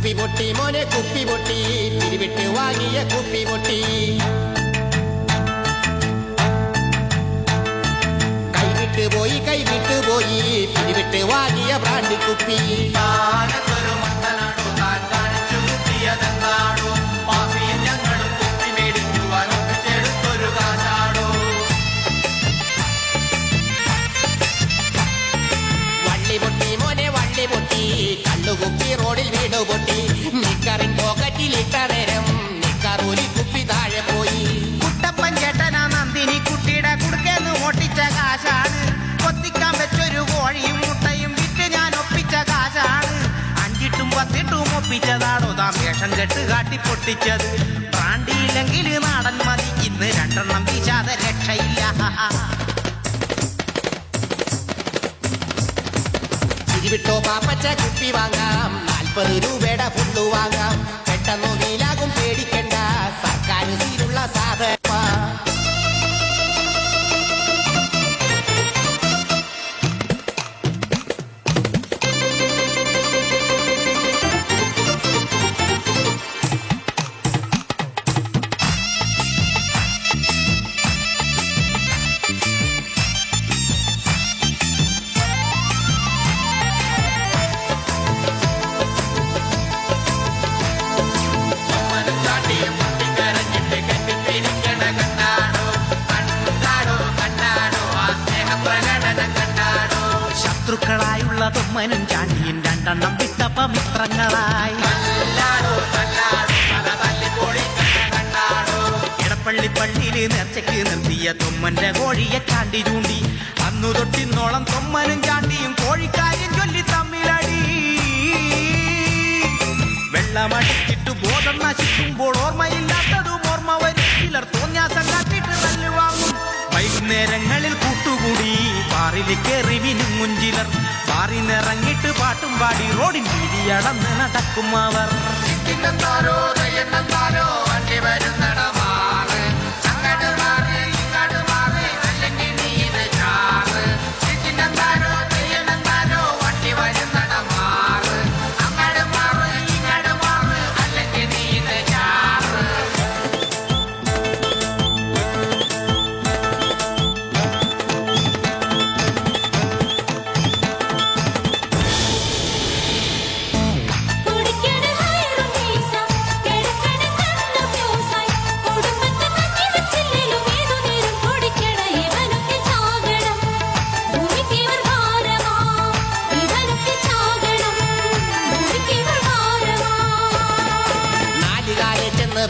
കുപ്പി പൊട്ടി മോനെ കുപ്പി പൊട്ടി പിരിവിട്ട് വാങ്ങിയ കുപ്പി പൊട്ടി കൈവിട്ട് പോയി പിരിവിട്ട് വാങ്ങിയ ബ്രാൻഡി കുപ്പി വള്ളി പൊട്ടി മോനെ വള്ളി പൊട്ടി കള്ളുകുപ്പി റോഡിൽ വീട് പൊട്ടി നിക്കറിൻ പോക്കറ്റിലിട്ട നേരം നിക്കറൂലി കുപ്പി താഴെ പോയി കുട്ടപ്പൻ ചേട്ടനാ നന്ദിനി കുട്ടിയുടെ കുടുക്കെന്ന് ഓട്ടിച്ച കാശാണ് കൊത്തിക്കാൻ വെച്ചൊരു കോഴിയും മുട്ടയും വിറ്റ് ഞാൻ ഒപ്പിച്ച കാശാണ് 5 10 ഒപ്പിച്ചതാണോ താൻ വേഷം കെട്ട് കാട്ടി പൊട്ടിച്ചത് ബ്രാൻഡിയില്ലെങ്കിൽ നാടൻ മതി ഇന്ന് 2 വീശാതെ രക്ഷയില്ല പിരിവിട്ടോ പാപ്പച്ച കുപ്പി വാങ്ങാം 40 രൂപയുടെ ഫുള്ളു വാങ്ങാം പെട്ടെന്ന് വീലാകും പേടിക്കണ്ട സർക്കാർ സീലുള്ള സാധന ശത്രുക്കളായുള്ള തൊമ്മനും ചാണ്ടിയും 2 വിട്ടപ്പ മിത്രങ്ങളായി ഇടപ്പള്ളി പള്ളിയില് നേർച്ചയ്ക്ക് നിർത്തിയ തൊമ്മന്റെ കോഴിയെ ചാണ്ടി ചൂണ്ടി അന്നു തൊട്ടിന്നോളം തൊമ്മനും ചാണ്ടിയും കോഴിക്കാര്യം ചൊല്ലി തമ്മിലടി വെള്ളമടിച്ചിട്ട് ബോധം നശിക്കുമ്പോൾ ഓർമ്മയില്ലാത്തതും ഓർമ്മ വരും ചിലർ തോന്നിയാസം കാട്ടിട്ട് തല്ലുവാങ്ങും വൈകുന്നേരങ്ങളിൽ കൂട്ടുകൂടി ബാറില് കയറി വിനുങ്ങും ചിലർ ബാറിനിറങ്ങിട്ട് പാട്ടും പാടി റോഡിൽ വീതിയടന്ന് നടക്കും അവർ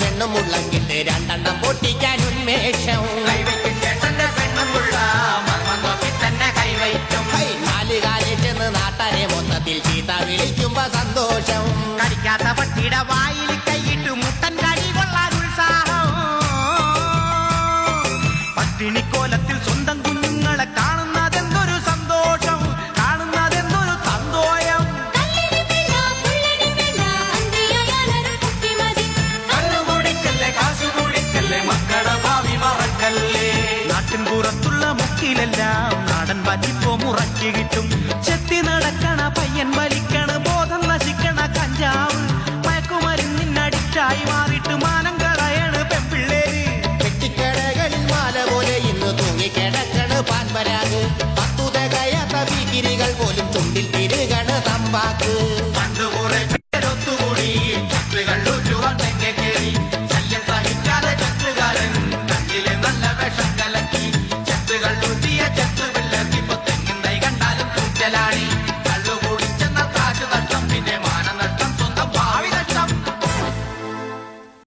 പെണ്ണുമുള്ളങ്കിട്ട് 2 പൊട്ടിക്കാൻ ഉന്മേഷം 4 കാലിൽ ചെന്ന് നാട്ടാരെ മൊത്തത്തിൽ ചീത്ത വിളിക്കുമ്പോ സന്തോഷം കടിക്കാത്ത പട്ടിയുടെ വായിൽ കൈയിട്ട് മുട്ടൻ കടി കൊള്ളാൻ ഉത്സാഹം പട്ടിണിക്കോലത്തിൽ സ്വന്തം കുഞ്ഞുങ്ങളെ കാണുന്നതെന്തൊരു സന്തോഷം കാണുന്നതെന്തൊരു സന്തോഷം നാട്ടിൻ പുറത്തുള്ള മുക്കിലെല്ലാം നാടൻ വലിപ്പോ മുറക്കി കിട്ടും ചെത്തി നടക്കണ പയ്യൻ വലിക്കണ ബോധം നശിക്കണ കഞ്ചാവ് മയക്കുമരുന്നിനടിച്ചായി മാറിയിട്ട് മാനം കളയണ് പെൺപിള്ളേര് പെട്ടിക്കടകളിൽ മാല പോലെ ഇന്ന് തൂങ്ങിക്കിടക്കണ് പാൻപരാഗ് 10 തികയാത്ത ഭീകിരികൾ പോലും ചുണ്ടിൽ തിരുകണ് തമ്പാക്ക്